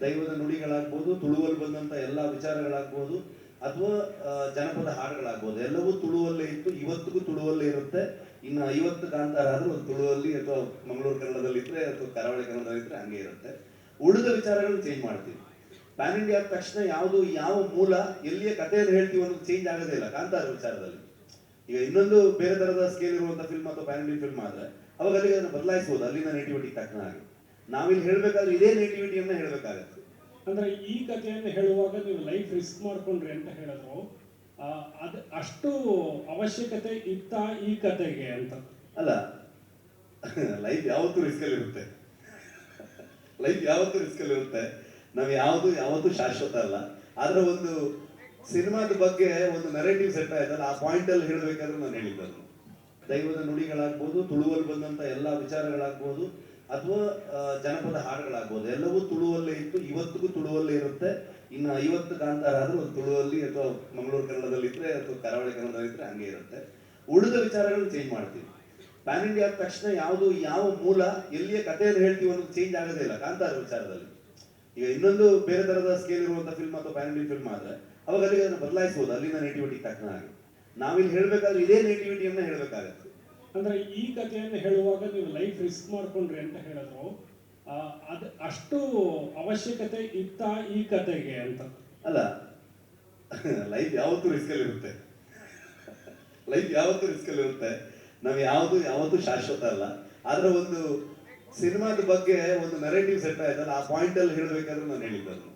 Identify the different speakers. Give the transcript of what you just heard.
Speaker 1: ದೈವದ ನುಡಿಗಳಾಗ್ಬೋದು, ತುಳುವಲ್ಲಿ ಬಂದಂಥ ಎಲ್ಲ ವಿಚಾರಗಳಾಗ್ಬೋದು, ಅಥವಾ ಜನಪದ ಹಾಡುಗಳಾಗ್ಬೋದು, ಎಲ್ಲವೂ ತುಳುವಲ್ಲೇ ಇತ್ತು, ಇವತ್ತಿಗೂ ತುಳುವಲ್ಲೇ ಇರುತ್ತೆ. ಇನ್ನು 50 ಕಾಂತಾರ ಆದರೂ ಒಂದು ತುಳುವಲ್ಲಿ ಅಥವಾ ಮಂಗಳೂರು ಕನ್ನಡದಲ್ಲಿ ಇದ್ರೆ ಅಥವಾ ಕರಾವಳಿ ಕನ್ನಡದಲ್ಲಿ ಇದ್ರೆ ಹಂಗೆ ಇರುತ್ತೆ. ಉಳಿದ ವಿಚಾರಗಳನ್ನ ಚೇಂಜ್ ಮಾಡ್ತೀವಿ. ಪ್ಯಾನ್ ಇಂಡಿಯಾ ಆದ ತಕ್ಷಣ ಯಾವ ಮೂಲ ಎಲ್ಲಿಯ ಕಥೆಯನ್ನು ಹೇಳ್ತೀವಿ ಅನ್ನೋದು ಚೇಂಜ್ ಆಗೋದೇ ಇಲ್ಲ ಕಾಂತಾರ ವಿಚಾರದಲ್ಲಿ. ಈಗ ಇನ್ನೊಂದು ಬೇರೆ ತರದ ಸ್ಕೇಲ್ ಇರುವಂಥ ಫಿಲ್ಮ್ ಅಥವಾ ಪ್ಯಾನ್ ಇಂಡಿಯನ್ ಫಿಲ್ಮ್ ಆದ್ರೆ ಅವಾಗ ಅಲ್ಲಿಗೆ ಅದನ್ನು ಬದಲಾಯಿಸಬಹುದು, ಅಲ್ಲಿನ ನೇಟಿವಿಟಿಗೆ ತಕ್ಕನಾಗಿ. ನಾವಿಲ್ಲಿ ಹೇಳ್ಬೇಕಾದ್ರೆ ಇದೇ ನೇಟಿವಿಟಿಯನ್ನ ಹೇಳ್ಬೇಕಾಗತ್ತೆ.
Speaker 2: ಅಂದ್ರೆ ಈ ಕಥೆಯನ್ನು ಹೇಳುವಾಗ ನೀವು ಲೈಫ್ ರಿಸ್ಕ್ ಮಾಡ್ಕೊಂಡ್ರಿ ಅಂತ ಹೇಳಿದ್ರು, ಅದು ಅಷ್ಟು ಅವಶ್ಯಕತೆ ಇತ್ತ ಈ ಕತೆಗೆ ಅಂತ?
Speaker 1: ಅಲ್ಲ, ಲೈಫ್ ಯಾವತ್ತೂ ರಿಸ್ಕಲ್ಲಿ ಇರುತ್ತೆ. ಲೈಫ್ ಯಾವತ್ತೂ ರಿಸ್ಕಲ್ಲಿ ಇರುತ್ತೆ. ನಾವು ಯಾವತ್ತೂ ಶಾಶ್ವತ ಅಲ್ಲ. ಆದ್ರೆ ಒಂದು ಸಿನಿಮಾದ ಬಗ್ಗೆ ಒಂದು ನೆರೇಟಿವ್ ಸೆಟ್ ಆಯ್ತಲ್ಲ, ಆ ಪಾಯಿಂಟ್ ಅಲ್ಲಿ ಹೇಳ್ಬೇಕಾದ್ರೆ ನಾನು ಹೇಳಿದ್ದನ್ನು. ದೈವದ ನುಡಿಗಳಾಗ್ಬೋದು, ತುಳುವಲ್ಲಿ ಬಂದಂಥ ಎಲ್ಲ ವಿಚಾರಗಳಾಗ್ಬೋದು, ಅಥವಾ ಜನಪದ ಹಾಡುಗಳಾಗ್ಬೋದು, ಎಲ್ಲವೂ ತುಳುವಲ್ಲೇ ಇತ್ತು, ಇವತ್ತಿಗೂ ತುಳುವಲ್ಲೇ ಇರುತ್ತೆ. ಇನ್ನು 50 ಕಾಂತಾರ ಆದರೂ ಒಂದು ತುಳುವಲ್ಲಿ ಅಥವಾ ಮಂಗಳೂರು ಕನ್ನಡದಲ್ಲಿ ಇದ್ರೆ ಅಥವಾ ಕರಾವಳಿ ಕನ್ನಡದಲ್ಲಿ ಇದ್ರೆ ಹಂಗೆ ಇರುತ್ತೆ. ಉಳಿದ ವಿಚಾರಗಳನ್ನ ಚೇಂಜ್ ಮಾಡ್ತೀವಿ. ಪ್ಯಾನ್ ಇಂಡಿಯಾ ಆದ ತಕ್ಷಣ ಯಾವ ಮೂಲ ಎಲ್ಲಿಯ ಕಥೆಯನ್ನು ಹೇಳ್ತೀವಿ ಅನ್ನೋದು ಚೇಂಜ್ ಆಗೋದೇ ಇಲ್ಲ ಕಾಂತಾರ ವಿಚಾರದಲ್ಲಿ. ಈಗ ಇನ್ನೊಂದು ಬೇರೆ ತರದ ಸ್ಕೇಲ್ ಇರುವಂಥ ಫಿಲ್ಮ್ ಅಥವಾ ಪ್ಯಾನ್ ಇಂಡಿಯನ್ ಫಿಲ್ಮ್ ಆದ್ರೆ ಅವಾಗ ಅಲ್ಲಿಗೆ ಅದನ್ನು ಬದಲಾಯಿಸಬಹುದು, ಅಲ್ಲಿನ ನೇಟಿವಿಟಿಗೆ ತಕ್ಕನಾಗಿ. ನಾವಿಲ್ಲಿ ಹೇಳ್ಬೇಕಾದ್ರೆ ಇದೇ ನೇಟಿವಿಟಿಯನ್ನ ಹೇಳ್ಬೇಕಾಗತ್ತೆ.
Speaker 2: ಅಂದ್ರೆ ಈ ಕಥೆಯನ್ನು ಹೇಳುವಾಗ ನೀವು ಲೈಫ್ ರಿಸ್ಕ್ ಮಾಡ್ಕೊಂಡ್ರಿ ಅಂತ ಹೇಳಿದ್ರು, ಅದು ಅಷ್ಟು ಅವಶ್ಯಕತೆ ಇತ್ತ ಈ ಕತೆಗೆ ಅಂತ?
Speaker 1: ಅಲ್ಲ, ಲೈಫ್ ಯಾವತ್ತೂ ರಿಸ್ಕಲ್ಲಿ ಇರುತ್ತೆ. ಲೈಫ್ ಯಾವತ್ತೂ ರಿಸ್ಕಲ್ಲಿ ಇರುತ್ತೆ. ನಾವು ಯಾವತ್ತೂ ಶಾಶ್ವತ ಅಲ್ಲ. ಆದ್ರೆ ಒಂದು ಸಿನಿಮಾದ ಬಗ್ಗೆ ಒಂದು ನೆರೇಟಿವ್ ಸೆಟ್ ಆಯ್ತಲ್ಲ, ಆ ಪಾಯಿಂಟ್ ಅಲ್ಲಿ ಹೇಳ್ಬೇಕಾದ್ರೆ ನಾನು ಹೇಳಿದ್ದನ್ನು.